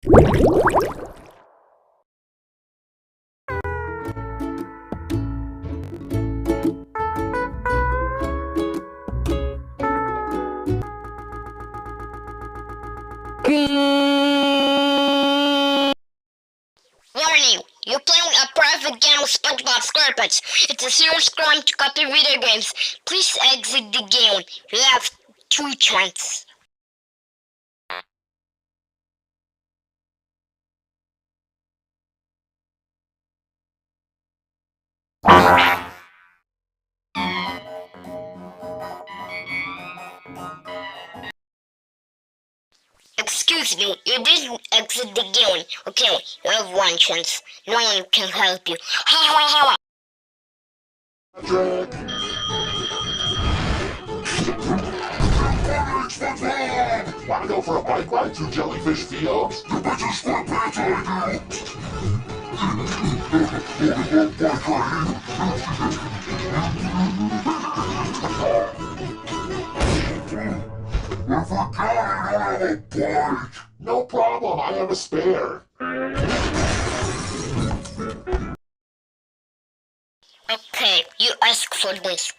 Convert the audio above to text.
Warning! You're playing a private game with SpongeBob SquarePants. It's a serious crime to copy video games. Please exit the game. You have 2 chances. Excuse me, you didn't exit the game. Okay, you have 1 chance. No one can help you. Ha ha ha! Patrick! SpongeBob! Wanna go for a bike ride through Jellyfish Fields? You bet your SquarePants I do! I forgot I don't have a bike! No problem, I have a spare. Okay, you asked for this.